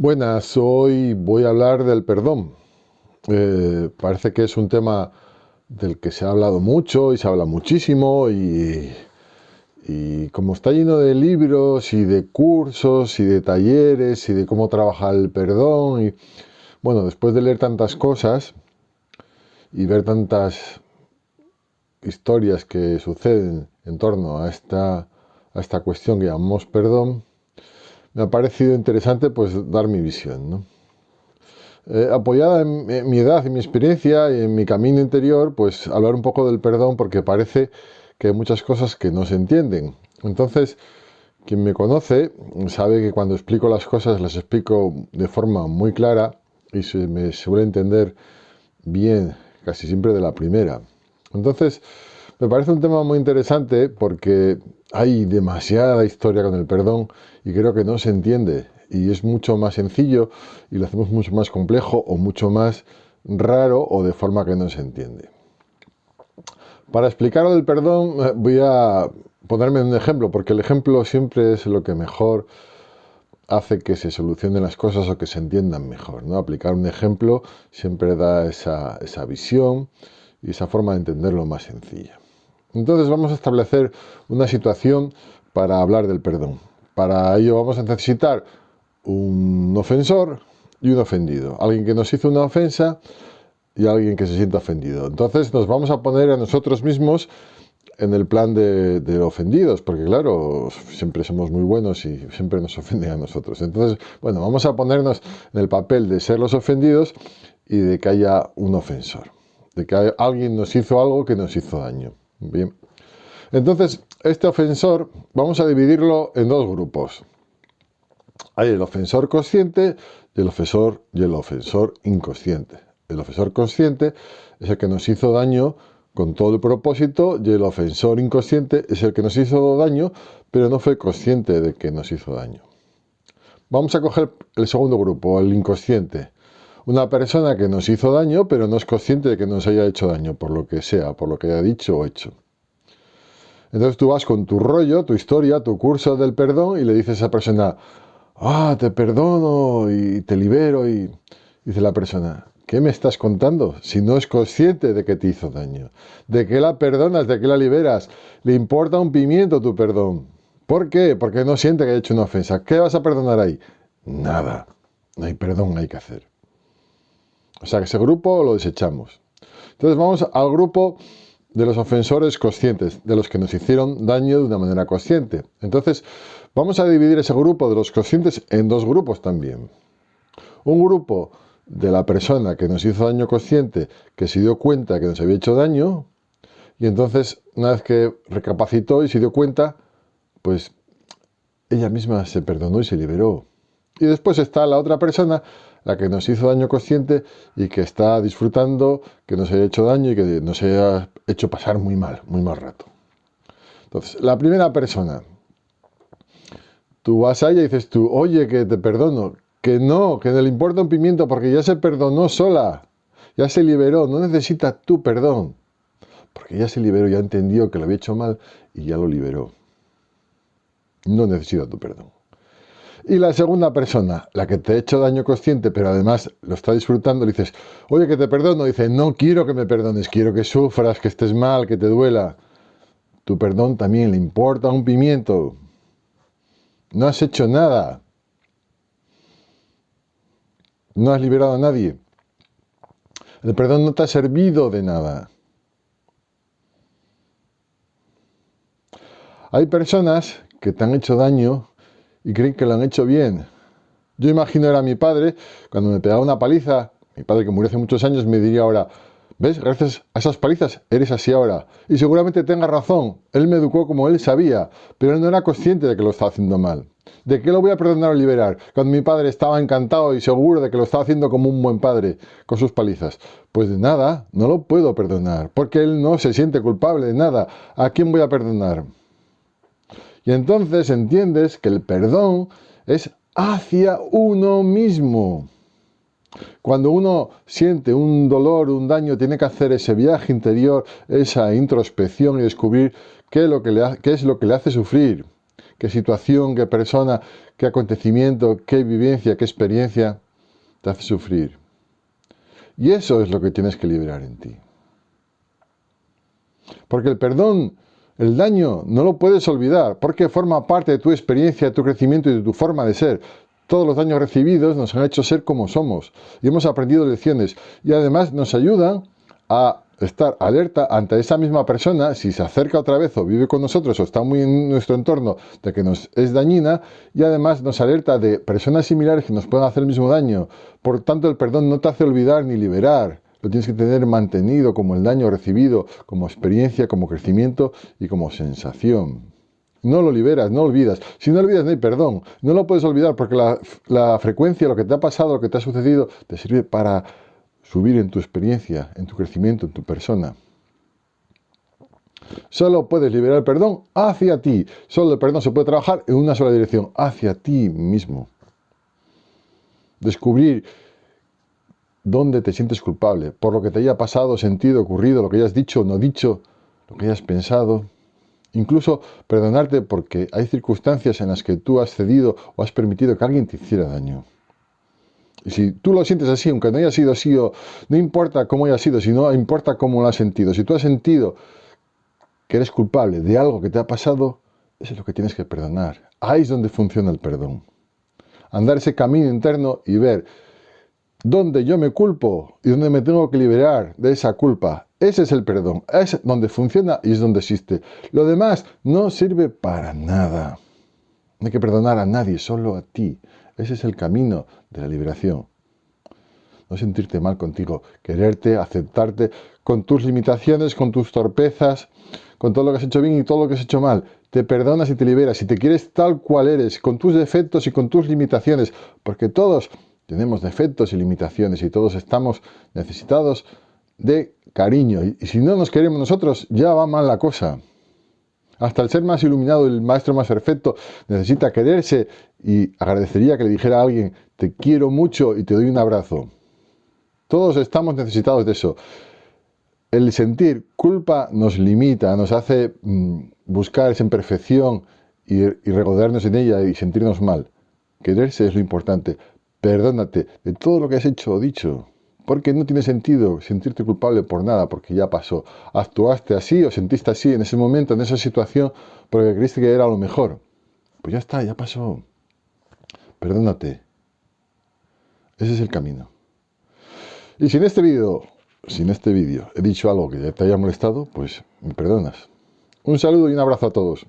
Buenas, hoy voy a hablar del perdón. Parece que es un tema del que se ha hablado mucho y se habla muchísimo y como está lleno de libros y de cursos y de talleres y de cómo trabajar el perdón y bueno, después de leer tantas cosas y ver tantas historias que suceden en torno a esta cuestión que llamamos perdón, me ha parecido interesante pues dar mi visión, ¿no? Apoyada en mi edad, en mi experiencia y en mi camino interior, pues hablar un poco del perdón porque parece que hay muchas cosas que no se entienden. Entonces, quien me conoce sabe que cuando explico las cosas las explico de forma muy clara y se me suele entender bien, casi siempre de la primera. Entonces, me parece un tema muy interesante porque hay demasiada historia con el perdón y creo que no se entiende. Y es mucho más sencillo y lo hacemos mucho más complejo o mucho más raro o de forma que no se entiende. Para explicar lo del perdón voy a ponerme un ejemplo, porque el ejemplo siempre es lo que mejor hace que se solucionen las cosas o que se entiendan mejor, ¿no? Aplicar un ejemplo siempre da esa visión y esa forma de entenderlo más sencilla. Entonces vamos a establecer una situación para hablar del perdón. Para ello vamos a necesitar un ofensor y un ofendido. Alguien que nos hizo una ofensa y alguien que se sienta ofendido. Entonces nos vamos a poner a nosotros mismos en el plan de ofendidos, porque claro, siempre somos muy buenos y siempre nos ofenden a nosotros. Entonces, bueno, vamos a ponernos en el papel de ser los ofendidos y de que haya un ofensor, de que alguien nos hizo algo que nos hizo daño. Bien. Entonces, este ofensor vamos a dividirlo en dos grupos. Hay el ofensor consciente y el ofensor inconsciente. El ofensor consciente es el que nos hizo daño con todo el propósito y el ofensor inconsciente es el que nos hizo daño, pero no fue consciente de que nos hizo daño. Vamos a coger el segundo grupo, el inconsciente. Una persona que nos hizo daño, pero no es consciente de que nos haya hecho daño, por lo que sea, por lo que haya dicho o hecho. Entonces tú vas con tu rollo, tu historia, tu curso del perdón y le dices a esa persona, te perdono y te libero y dice la persona, ¿qué me estás contando? Si no es consciente de que te hizo daño, de que la perdonas, de que la liberas, le importa un pimiento tu perdón. ¿Por qué? Porque no siente que haya hecho una ofensa. ¿Qué vas a perdonar ahí? Nada. No hay perdón, hay que hacer. O sea, que ese grupo lo desechamos. Entonces vamos al grupo de los ofensores conscientes, de los que nos hicieron daño de una manera consciente. Entonces, vamos a dividir ese grupo de los conscientes en dos grupos también. Un grupo de la persona que nos hizo daño consciente, que se dio cuenta que nos había hecho daño, y entonces, una vez que recapacitó y se dio cuenta, pues ella misma se perdonó y se liberó. Y después está la otra persona, la que nos hizo daño consciente y que está disfrutando que nos haya hecho daño y que nos haya hecho pasar muy mal rato. Entonces, la primera persona, tú vas a ella y dices tú, oye, que te perdono, que no le importa un pimiento porque ya se perdonó sola, ya se liberó, no necesita tu perdón, porque ya se liberó, ya entendió que lo había hecho mal y ya lo liberó. No necesita tu perdón. Y la segunda persona, la que te ha hecho daño consciente, pero además lo está disfrutando, le dices, oye, que te perdono. Dice, no quiero que me perdones, quiero que sufras, que estés mal, que te duela. Tu perdón también le importa un pimiento. No has hecho nada. No has liberado a nadie. El perdón no te ha servido de nada. Hay personas que te han hecho daño y creen que lo han hecho bien. Yo imagino era mi padre, cuando me pegaba una paliza, mi padre que murió hace muchos años me diría ahora, ¿ves? Gracias a esas palizas eres así ahora. Y seguramente tenga razón, él me educó como él sabía, pero él no era consciente de que lo estaba haciendo mal. ¿De qué lo voy a perdonar o liberar? Cuando mi padre estaba encantado y seguro de que lo estaba haciendo como un buen padre con sus palizas. Pues de nada, no lo puedo perdonar, porque él no se siente culpable de nada. ¿A quién voy a perdonar? Y entonces entiendes que el perdón es hacia uno mismo. Cuando uno siente un dolor, un daño, tiene que hacer ese viaje interior, esa introspección y descubrir qué es lo que le hace sufrir, qué situación, qué persona, qué acontecimiento, qué vivencia, qué experiencia te hace sufrir. Y eso es lo que tienes que liberar en ti. Porque el perdón, el daño, no lo puedes olvidar, porque forma parte de tu experiencia, de tu crecimiento y de tu forma de ser. Todos los daños recibidos nos han hecho ser como somos y hemos aprendido lecciones y además nos ayudan a estar alerta ante esa misma persona si se acerca otra vez o vive con nosotros o está muy en nuestro entorno de que nos es dañina y además nos alerta de personas similares que nos pueden hacer el mismo daño. Por tanto, el perdón no te hace olvidar ni liberar. Lo tienes que tener mantenido como el daño recibido, como experiencia, como crecimiento y como sensación. No lo liberas, no olvidas. Si no olvidas, no hay perdón. No lo puedes olvidar porque la frecuencia, lo que te ha pasado, lo que te ha sucedido, te sirve para subir en tu experiencia, en tu crecimiento, en tu persona. Solo puedes liberar el perdón hacia ti. Solo el perdón se puede trabajar en una sola dirección, hacia ti mismo. Descubrir dónde te sientes culpable, por lo que te haya pasado, sentido, ocurrido, lo que hayas dicho o no dicho, lo que hayas pensado. Incluso perdonarte porque hay circunstancias en las que tú has cedido o has permitido que alguien te hiciera daño. Y si tú lo sientes así, aunque no haya sido así, o no importa cómo haya sido, sino importa cómo lo has sentido. Si tú has sentido que eres culpable de algo que te ha pasado, eso es lo que tienes que perdonar. Ahí es donde funciona el perdón. Andar ese camino interno y ver dónde yo me culpo y dónde me tengo que liberar de esa culpa. Ese es el perdón, es donde funciona y es donde existe. Lo demás no sirve para nada. No hay que perdonar a nadie, solo a ti. Ese es el camino de la liberación. No sentirte mal contigo, quererte, aceptarte con tus limitaciones, con tus torpezas, con todo lo que has hecho bien y todo lo que has hecho mal. Te perdonas y te liberas y te quieres tal cual eres, con tus defectos y con tus limitaciones, porque todos tenemos defectos y limitaciones y todos estamos necesitados de cariño. Y si no nos queremos nosotros, ya va mal la cosa. Hasta el ser más iluminado, el maestro más perfecto, necesita quererse y agradecería que le dijera a alguien, te quiero mucho y te doy un abrazo. Todos estamos necesitados de eso. El sentir culpa nos limita, nos hace buscar esa imperfección y regodearnos en ella y sentirnos mal. Quererse es lo importante. Perdónate de todo lo que has hecho o dicho. Porque no tiene sentido sentirte culpable por nada, porque ya pasó. Actuaste así o sentiste así en ese momento, en esa situación, porque creíste que era lo mejor. Pues ya está, ya pasó. Perdónate. Ese es el camino. Y si en este vídeo he dicho algo que te haya molestado, pues me perdonas. Un saludo y un abrazo a todos.